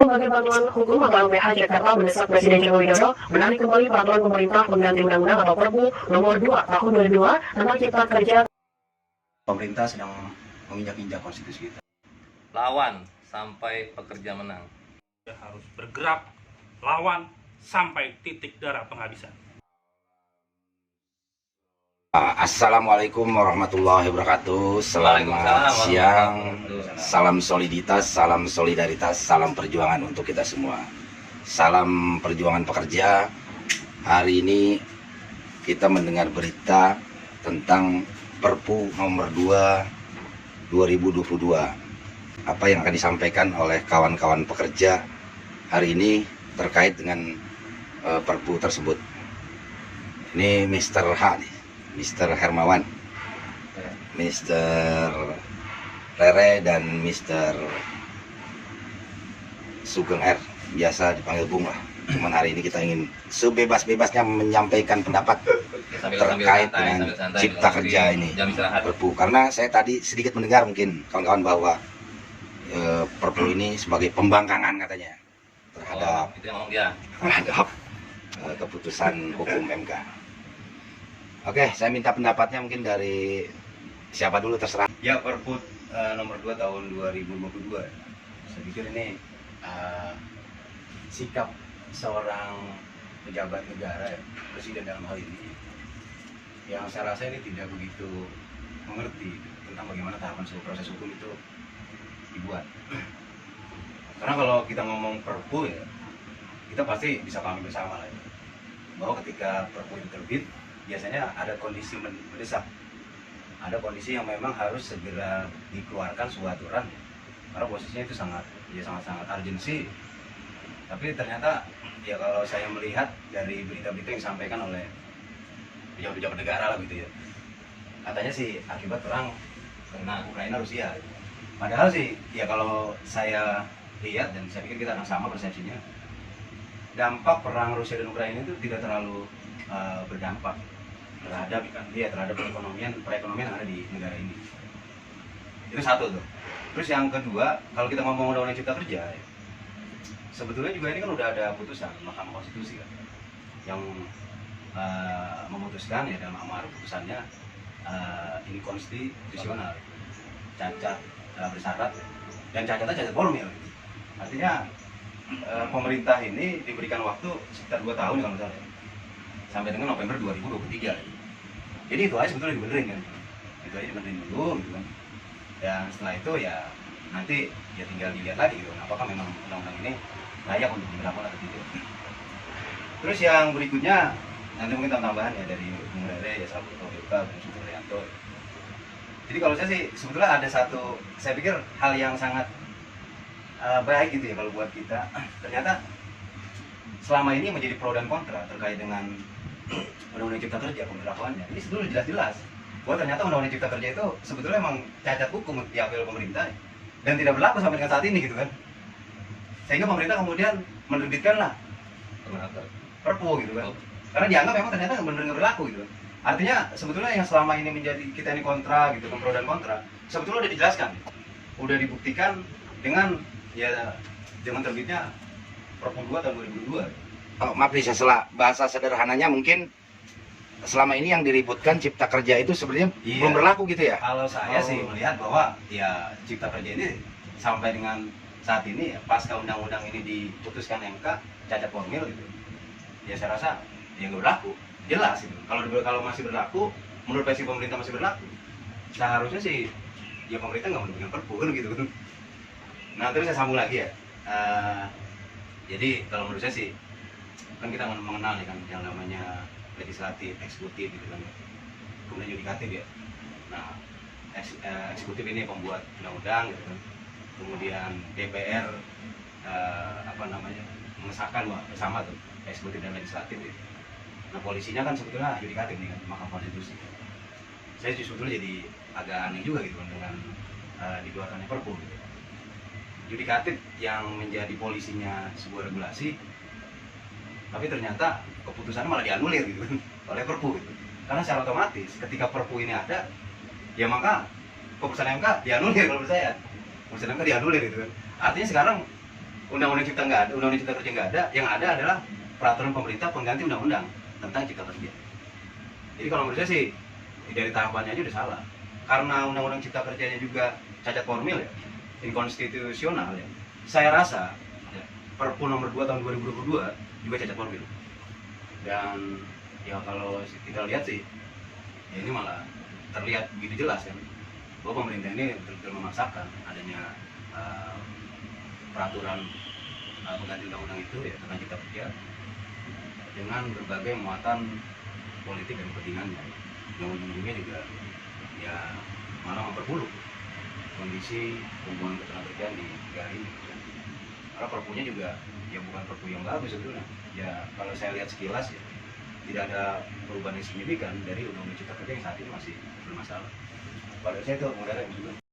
Lembaga Bantuan Hukum atau LBH Jakarta mendesak Presiden Joko Widodo menarik kembali peraturan pemerintah pengganti undang-undang atau Perpu nomor 2 tahun 2002 tentang Cipta Kerja. Pemerintah sedang menginjak-injak konstitusi kita. Lawan sampai pekerja menang. Harus bergerak, lawan sampai titik darah penghabisan. Assalamualaikum warahmatullahi wabarakatuh. Selamat siang. Salam soliditas, salam solidaritas, salam perjuangan untuk kita semua. Salam perjuangan pekerja. Hari ini kita mendengar berita tentang Perpu nomor 2 2022. Apa yang akan disampaikan oleh kawan-kawan pekerja hari ini terkait dengan Perpu tersebut. Ini Mr. H nih. Mr. Hermawan, Mr. Rere, dan Mr. Sugeng R, biasa dipanggil Bung lah. Cuman hari ini kita ingin sebebas-bebasnya menyampaikan pendapat terkait dengan Cipta Kerja ini, Perpu. Karena saya tadi sedikit mendengar mungkin kawan-kawan bahwa Perpu ini sebagai pembangkangan katanya terhadap keputusan hukum MK. Oke, saya minta pendapatnya mungkin dari siapa dulu, terserah. Ya, Perpu nomor 2 tahun 2022. Saya pikir ini sikap seorang pejabat negara, presiden dalam hal ini, yang saya rasa ini tidak begitu mengerti tentang bagaimana tahapan sebuah proses hukum itu dibuat. Karena kalau kita ngomong Perpu ya, kita pasti bisa pahami bersama lah ya, bahwa ketika Perpu itu terbit, biasanya ada kondisi mendesak, ada kondisi yang memang harus segera dikeluarkan sebuah aturan, karena posisinya itu sangat urgensi. Tapi ternyata ya kalau saya melihat dari berita-berita yang disampaikan oleh pejabat-pejabat negara lah gitu ya, katanya sih akibat perang karena Ukraina Rusia. Padahal sih ya kalau saya lihat, dan saya pikir kita akan sama persepsinya, dampak perang Rusia dan Ukraina itu tidak terlalu berdampak terhadap perekonomian yang ada di negara ini. Itu satu tuh. Terus yang kedua, kalau kita ngomong undang-undang Cipta Kerja ya, sebetulnya juga ini kan udah ada putusan Mahkamah Konstitusi kan, yang memutuskan ya, dalam amar putusannya ini konstitusional, cacat bersyarat, dan cacatnya cacat formil. Artinya pemerintah ini diberikan waktu sekitar 2 tahun kalau misalnya, sampai dengan November 2023. Jadi itu aja sebetulnya dibenerin kan, itu aja dibenerin dulu gitu kan. Dan setelah itu ya nanti ya tinggal dilihat lagi gitu, apakah memang undang-undang ini layak untuk diberlakukan atau tidak. Terus yang berikutnya nanti mungkin tambahan ya dari Bung Rere, ya Sabu Taufiqa, Bung Supriyanto. Jadi kalau saya sih sebetulnya ada satu, saya pikir hal yang sangat baik gitu ya kalau buat kita. Ternyata selama ini menjadi pro dan kontra terkait dengan Undang-Undang Cipta Kerja, pemberlakuannya ini sebetulnya jelas-jelas bahwa ternyata Undang-Undang Cipta Kerja itu sebetulnya memang cacat hukum diambil pemerintah dan tidak berlaku sampai dengan saat ini gitu kan. Sehingga pemerintah kemudian menerbitkanlah Perpu gitu kan, karena dianggap memang ternyata benar-benar berlaku gitu kan. Artinya sebetulnya yang selama ini menjadi kita ini kontra gitu, pro dan kontra, sebetulnya udah dijelaskan, udah dibuktikan dengan terbitnya Perpu 2 tahun 2002. Oh, maaf nih, saya bahasa sederhananya mungkin selama ini yang diributkan Cipta Kerja itu sebenarnya belum berlaku gitu ya? Kalau saya sih melihat bahwa ya Cipta Kerja ini sampai dengan saat ini ya, pasca undang-undang ini diputuskan MK cacat formil gitu, ya saya rasa ya nggak berlaku, jelas gitu. Kalau masih berlaku, menurut versi pemerintah masih berlaku, seharusnya sih ya pemerintah nggak menerbitkan Perpu kan gitu. Nah terus saya sambung lagi ya, jadi kalau menurut saya sih kan kita mengenal ya kan yang namanya legislatif, eksekutif gitu kan, kemudian yudikatif ya. Nah eksekutif ini pembuat undang-undang gitu kan, kemudian DPR mengesahkan bersama tuh eksekutif dan legislatif gitu. Nah polisinya kan sebetulnya yudikatif nih kan, Mahkamah Konstitusi. Saya sebetulnya jadi agak aneh juga gitu kan dengan dikeluarkannya Perpu gitu. Yudikatif yang menjadi polisinya sebuah regulasi, tapi ternyata keputusannya malah dianulir gitu oleh Perpu gitu. Karena secara otomatis ketika Perpu ini ada, ya maka keputusan MK dianulir kalau menurut saya. Keputusan MK dianulir gitu kan. Artinya sekarang undang-undang cipta nggak ada, undang-undang cipta kerja nggak ada, yang ada adalah peraturan pemerintah pengganti undang-undang tentang cipta kerja. Jadi kalau menurut saya sih dari tahapannya aja udah salah, karena undang-undang cipta kerjanya juga cacat formil ya, inkonstitusional ya. Saya rasa ya, Perpu nomor 2 tahun 2022 juga cacat formil. Dan ya kalau kita lihat sih, ya ini malah terlihat begitu jelas kan, bahwa pemerintah ini betul-betul memaksakan adanya peraturan pengganti undang-undang itu ya tentang cipta kerja dengan berbagai muatan politik dan kepentingannya. Yang ujung-ujungnya juga ya malah memperburuk kondisi hubungan ketenagakerjaan di negara ini. Karena perpunya juga ya bukan perpu yang bagus sebetulnya. Ya kalau saya lihat sekilas ya tidak ada perubahan yang signifikan dari undang-undang cipta kerja yang saat ini masih bermasalah. Pada saya itu modalnya juga.